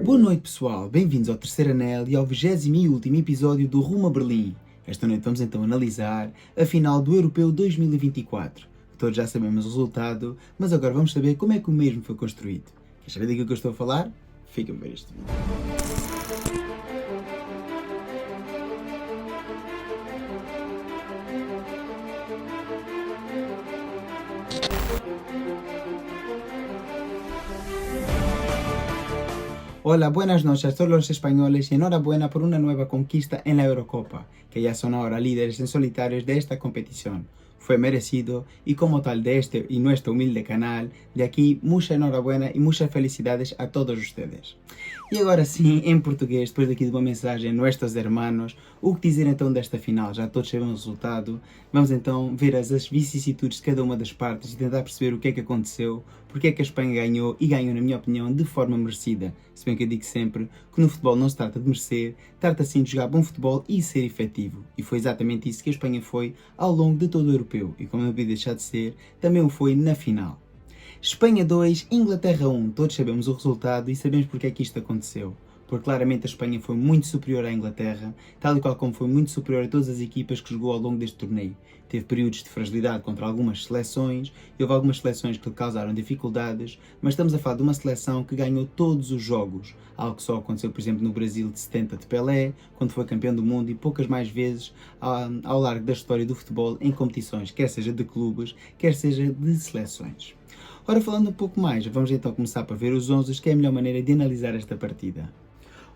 Boa noite, pessoal, bem-vindos ao terceiro anel e ao 20º e último episódio do Rumo a Berlim. Esta noite vamos então analisar a final do Europeu 2024. Todos já sabemos o resultado, mas agora vamos saber como é que o mesmo foi construído. Quer saber daquilo que eu estou a falar? Fica a ver este vídeo. Hola, buenas noches a todos los españoles y enhorabuena por una nueva conquista en la Eurocopa, que ya son ahora líderes en solitarios de esta competición. Fue merecido y como tal de este y nuestro humilde canal, de aquí mucha enhorabuena y muchas felicidades a todos ustedes. E agora sim, em português, depois daqui de uma mensagem Nuestros Hermanos, o que dizer então desta final? Já todos sabem o resultado. Vamos então ver as vicissitudes de cada uma das partes e tentar perceber o que é que aconteceu, porque é que a Espanha ganhou e ganhou, na minha opinião, de forma merecida. Se bem que eu digo sempre que no futebol não se trata de merecer, trata sim de jogar bom futebol e ser efetivo. E foi exatamente isso que a Espanha foi ao longo de todo o europeu e, como não podia deixar de ser, também o foi na final. Espanha 2, Inglaterra 1. Todos sabemos o resultado e sabemos porque é que isto aconteceu. Porque claramente a Espanha foi muito superior à Inglaterra, tal e qual como foi muito superior a todas as equipas que jogou ao longo deste torneio. Teve períodos de fragilidade contra algumas seleções, e houve algumas seleções que lhe causaram dificuldades, mas estamos a falar de uma seleção que ganhou todos os jogos, algo que só aconteceu, por exemplo, no Brasil de 70 de Pelé, quando foi campeão do mundo, e poucas mais vezes ao largo da história do futebol em competições, quer seja de clubes, quer seja de seleções. Ora, falando um pouco mais, vamos então começar por ver os 11, que é a melhor maneira de analisar esta partida.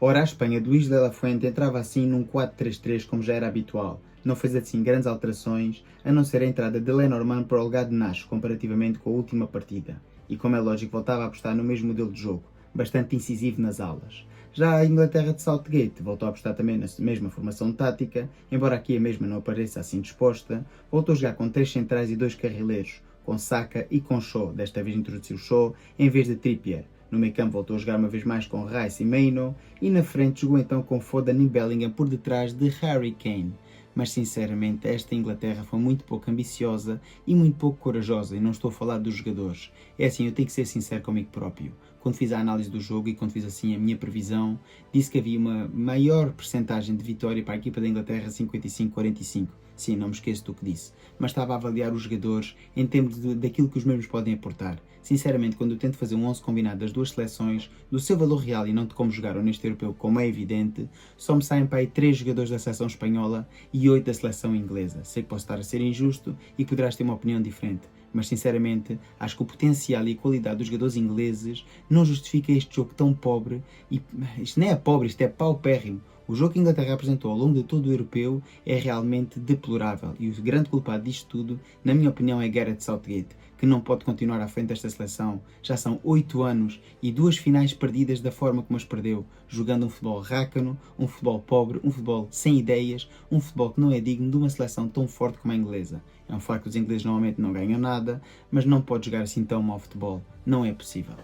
Ora, a Espanha de Luís de la Fuente entrava assim num 4-3-3 como já era habitual. Não fez assim grandes alterações, a não ser a entrada de Lenormand para o lugar de Nacho, comparativamente com a última partida. E como é lógico, voltava a apostar no mesmo modelo de jogo, bastante incisivo nas alas. Já a Inglaterra de Southgate voltou a apostar também na mesma formação tática, embora aqui a mesma não apareça assim disposta, voltou a jogar com 3 centrais e 2 carrileiros, com Saka e com Shaw. Desta vez introduziu Shaw em vez de Trippier. No meio campo voltou a jogar uma vez mais com Rice e Maino, e na frente jogou então com Foden e Bellingham por detrás de Harry Kane. Mas sinceramente esta Inglaterra foi muito pouco ambiciosa e muito pouco corajosa, e não estou a falar dos jogadores. É assim, eu tenho que ser sincero comigo próprio. Quando fiz a análise do jogo e quando fiz assim a minha previsão, disse que havia uma maior percentagem de vitória para a equipa da Inglaterra, 55-45. Sim, não me esqueço do que disse. Mas estava a avaliar os jogadores em termos daquilo que os mesmos podem aportar. Sinceramente, quando eu tento fazer um 11 combinado das duas seleções, do seu valor real e não de como jogaram neste europeu, como é evidente, só me saem para aí 3 jogadores da seleção espanhola e 8 da seleção inglesa. Sei que posso estar a ser injusto e poderás ter uma opinião diferente, mas sinceramente acho que o potencial e a qualidade dos jogadores ingleses não justifica este jogo tão pobre, e isto não é pobre, isto é paupérrimo. O jogo que a Inglaterra apresentou ao longo de todo o europeu é realmente deplorável, e o grande culpado disto tudo, na minha opinião, é Gareth Southgate, que não pode continuar à frente desta seleção. Já são 8 anos e 2 finais perdidas da forma como as perdeu, jogando um futebol rácano, um futebol pobre, um futebol sem ideias, um futebol que não é digno de uma seleção tão forte como a inglesa. É um facto que os ingleses normalmente não ganham nada, mas não pode jogar assim tão mau futebol. Não é possível.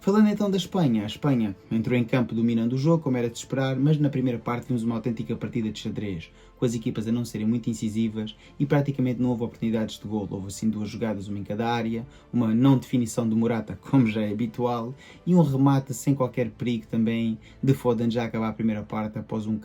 Falando então da Espanha, a Espanha entrou em campo dominando o jogo, como era de esperar, mas na primeira parte vimos uma autêntica partida de xadrez, com as equipas a não serem muito incisivas e praticamente não houve oportunidades de golo. Houve assim 2 jogadas, uma em cada área, uma não definição de Morata, como já é habitual, e um remate sem qualquer perigo também de Foden já acabar a primeira parte após um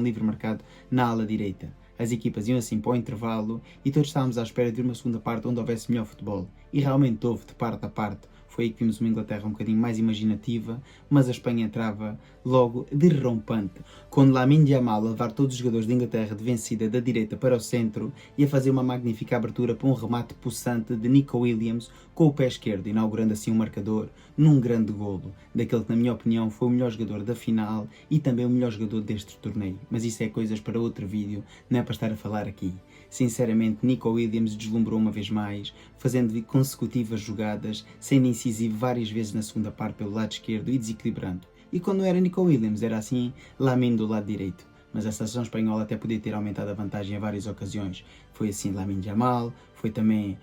livre marcado na ala direita. As equipas iam assim para o intervalo e todos estávamos à espera de ver uma segunda parte onde houvesse melhor futebol. E realmente houve, de parte a parte. Foi aí que vimos uma Inglaterra um bocadinho mais imaginativa, mas a Espanha entrava logo derrompante, com Lamine Yamal a levar todos os jogadores da Inglaterra de vencida da direita para o centro e a fazer uma magnífica abertura para um remate possante de Nico Williams com o pé esquerdo, inaugurando assim o marcador num grande golo, daquele que na minha opinião foi o melhor jogador da final e também o melhor jogador deste torneio. Mas isso é coisas para outro vídeo, não é para estar a falar aqui. Sinceramente, Nico Williams deslumbrou uma vez mais, fazendo consecutivas jogadas, sendo incisivo várias vezes na segunda parte pelo lado esquerdo e desequilibrando. E quando não era Nico Williams, era assim Lamine do lado direito. Mas a seleção espanhola até podia ter aumentado a vantagem em várias ocasiões. Foi assim Lamine Yamal, foi também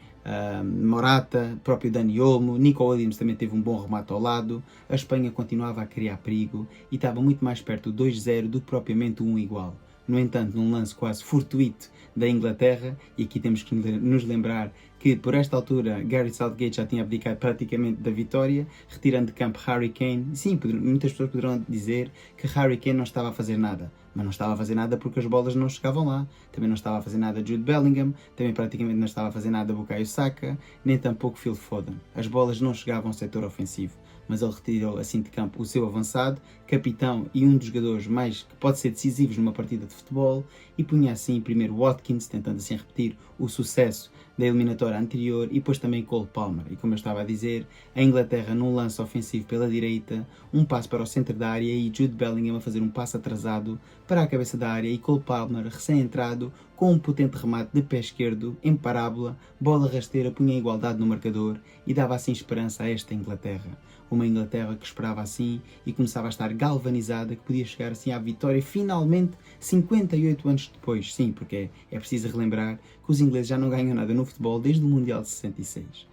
Morata, próprio Dani Olmo, Nico Williams também teve um bom remate ao lado. A Espanha continuava a criar perigo e estava muito mais perto do 2-0 do que propriamente o 1 igual. No entanto, num lance quase fortuito da Inglaterra, e aqui temos que nos lembrar que por esta altura Gareth Southgate já tinha abdicado praticamente da vitória, retirando de campo Harry Kane. Sim, muitas pessoas poderão dizer que Harry Kane não estava a fazer nada, mas não estava a fazer nada porque as bolas não chegavam lá. Também não estava a fazer nada Jude Bellingham, também praticamente não estava a fazer nada Bukayo Saka, nem tampouco Phil Foden. As bolas não chegavam ao setor ofensivo, mas ele retirou assim de campo o seu avançado, capitão e um dos jogadores mais que pode ser decisivos numa partida de futebol, e punha assim primeiro Watkins, tentando assim repetir o sucesso da eliminatória anterior, e depois também Cole Palmer. E como eu estava a dizer, a Inglaterra num lance ofensivo pela direita, um passo para o centro da área e Jude Bellingham a fazer um passo atrasado para a cabeça da área, e Cole Palmer, recém-entrado, com um potente remate de pé esquerdo, em parábola, bola rasteira, punha a igualdade no marcador e dava assim esperança a esta Inglaterra. Uma Inglaterra que esperava assim e começava a estar galvanizada, que podia chegar assim à vitória finalmente 58 anos depois. Sim, porque é preciso relembrar que os ingleses já não ganham nada no futebol desde o Mundial de 66.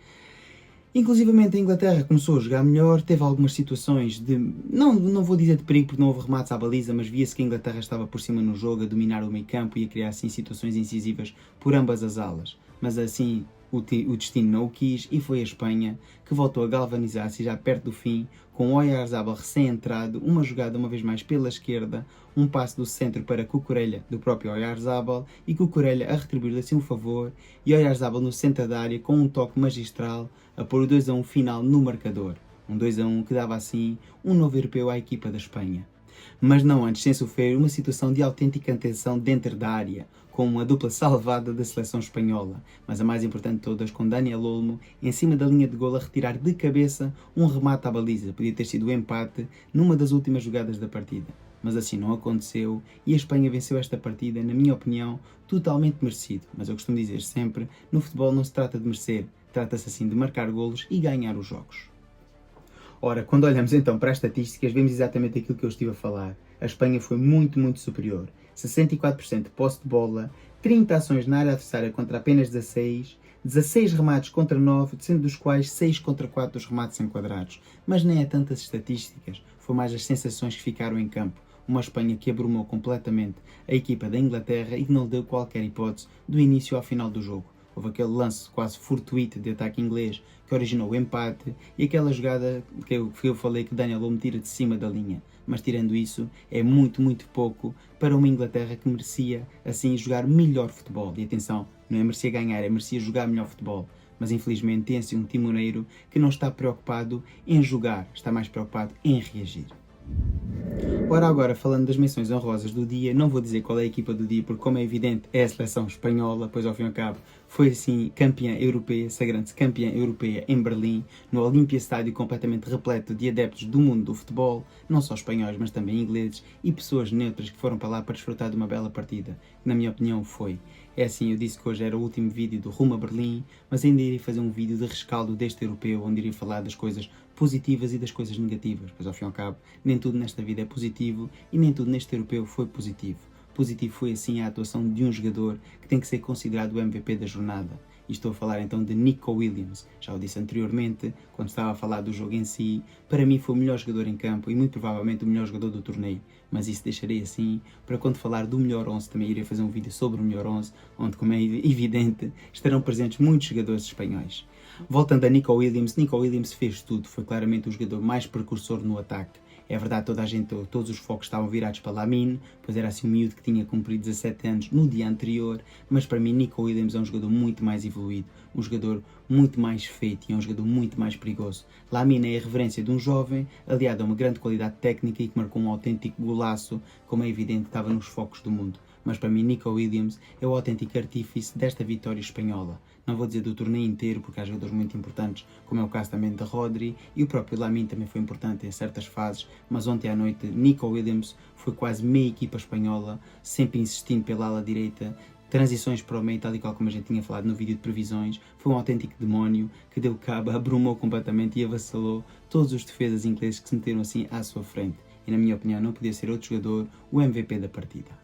Inclusivamente a Inglaterra começou a jogar melhor, teve algumas situações de, não vou dizer de perigo porque não houve remates à baliza, mas via-se que a Inglaterra estava por cima no jogo, a dominar o meio campo e a criar assim situações incisivas por ambas as alas. Mas assim o destino não o quis e foi a Espanha que voltou a galvanizar-se já perto do fim, com Oyarzabal recém-entrado, uma jogada uma vez mais pela esquerda, um passe do centro para Cucurella, do próprio Oyarzabal, e Cucurella a retribuir-lhe assim um favor, e Oyarzabal no centro da área com um toque magistral a pôr o 2-1 final no marcador. Um 2-1 que dava assim um novo europeu à equipa da Espanha. Mas não antes sem sofrer uma situação de autêntica tensão dentro da área, com uma dupla salvada da seleção espanhola, mas a mais importante de todas com Daniel Olmo em cima da linha de golo a retirar de cabeça um remate à baliza. Podia ter sido o empate numa das últimas jogadas da partida, mas assim não aconteceu e a Espanha venceu esta partida, na minha opinião, totalmente merecido. Mas eu costumo dizer sempre, no futebol não se trata de merecer, trata-se assim de marcar golos e ganhar os jogos. Ora, quando olhamos então para as estatísticas, vemos exatamente aquilo que eu estive a falar. A Espanha foi muito superior. 64% de posse de bola, 30 ações na área adversária contra apenas 16, 16 remates contra 9, sendo dos quais 6 contra 4 dos remates enquadrados. Mas nem é tantas estatísticas, foi mais as sensações que ficaram em campo. Uma Espanha que abrumou completamente a equipa da Inglaterra e que não deu qualquer hipótese do início ao final do jogo. Houve aquele lance quase fortuito de ataque inglês que originou o empate e aquela jogada que eu falei que Daniel Olmo tira de cima da linha. Mas tirando isso, é muito pouco para uma Inglaterra que merecia assim jogar melhor futebol. E atenção, não é merecia ganhar, é merecia jogar melhor futebol. Mas infelizmente tem assim um timoneiro que não está preocupado em jogar, está mais preocupado em reagir. Ora agora, falando das menções honrosas do dia, não vou dizer qual é a equipa do dia, porque como é evidente é a seleção espanhola, pois ao fim e ao cabo foi assim campeã europeia, sagrando-se campeã europeia em Berlim, no Olympia Estádio completamente repleto de adeptos do mundo do futebol, não só espanhóis, mas também ingleses e pessoas neutras que foram para lá para desfrutar de uma bela partida, que na minha opinião foi. É assim, eu disse que hoje era o último vídeo do Rumo a Berlim, mas ainda iria fazer um vídeo de rescaldo deste europeu, onde iria falar das coisas positivas e das coisas negativas, pois ao fim e ao cabo, nem tudo nesta vida é positivo e nem tudo neste europeu foi positivo. Positivo foi assim a atuação de um jogador que tem que ser considerado o MVP da jornada. E estou a falar então de Nico Williams. Já o disse anteriormente, quando estava a falar do jogo em si, para mim foi o melhor jogador em campo e muito provavelmente o melhor jogador do torneio. Mas isso deixarei assim, para quando falar do melhor 11 também irei fazer um vídeo sobre o melhor 11, onde, como é evidente, estarão presentes muitos jogadores espanhóis. Voltando a Nico Williams fez tudo, foi claramente o jogador mais precursor no ataque. É verdade, todos os focos estavam virados para Lamine, pois era assim um miúdo que tinha cumprido 17 anos no dia anterior, mas para mim Nico Williams é um jogador muito mais evoluído, um jogador muito mais feito e é um jogador muito mais perigoso. Lamine é a referência de um jovem, aliado a uma grande qualidade técnica e que marcou um autêntico golaço, como é evidente que estava nos focos do mundo. Mas para mim Nico Williams é o autêntico artífice desta vitória espanhola. Não vou dizer do torneio inteiro, porque há jogadores muito importantes, como é o caso também de Rodri, e o próprio Lamine também foi importante em certas fases, mas ontem à noite Nico Williams foi quase meia equipa espanhola, sempre insistindo pela ala direita, transições para o meio, tal e qual como a gente tinha falado no vídeo de previsões, foi um autêntico demónio que deu cabo, abrumou completamente e avassalou todos os defesas ingleses que se meteram assim à sua frente. E na minha opinião não podia ser outro jogador o MVP da partida.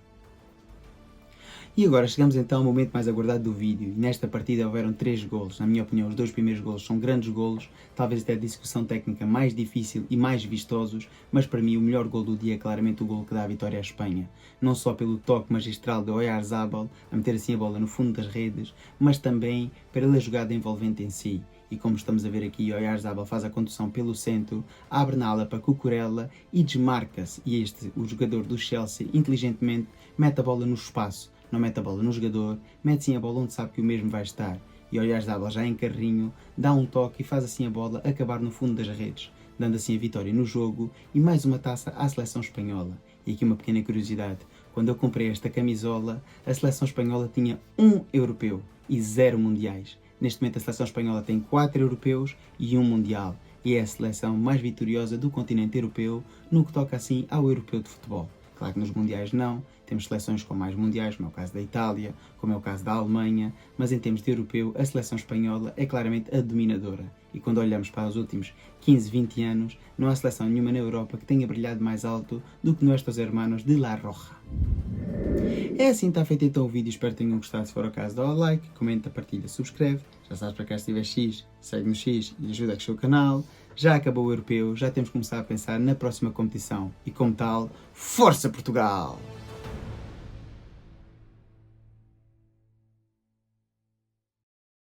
E agora chegamos então ao momento mais aguardado do vídeo, e nesta partida houveram 3 golos. Na minha opinião, os 2 primeiros golos são grandes golos, talvez até a discussão técnica mais difícil e mais vistosos, mas para mim o melhor gol do dia é claramente o gol que dá a vitória à Espanha. Não só pelo toque magistral de Oyarzabal, a meter assim a bola no fundo das redes, mas também pela jogada envolvente em si. E como estamos a ver aqui, Oyarzabal faz a condução pelo centro, abre na ala para Cucurella e desmarca-se. E o jogador do Chelsea, inteligentemente, mete a bola no espaço. Não mete a bola no jogador, mete sim a bola onde sabe que o mesmo vai estar. E Oyarzabal já em carrinho, dá um toque e faz assim a bola acabar no fundo das redes, dando assim a vitória no jogo e mais uma taça à seleção espanhola. E aqui uma pequena curiosidade, quando eu comprei esta camisola, a seleção espanhola tinha 1 europeu e 0 mundiais. Neste momento a seleção espanhola tem 4 europeus e 1 mundial. E é a seleção mais vitoriosa do continente europeu no que toca assim ao europeu de futebol. Claro que nos mundiais não, temos seleções com mais mundiais, como é o caso da Itália, como é o caso da Alemanha, mas em termos de europeu, a seleção espanhola é claramente a dominadora. E quando olhamos para os últimos 15, 20 anos, não há seleção nenhuma na Europa que tenha brilhado mais alto do que nossos hermanos de La Roja. É assim, está feito então o vídeo, espero que tenham gostado. Se for o caso, dá o like, comenta, partilha, subscreve. Já sabes, para cá se tiver X, segue no X e ajuda a crescer o canal. Já acabou o europeu, já temos que começar a pensar na próxima competição. E como tal, Força Portugal!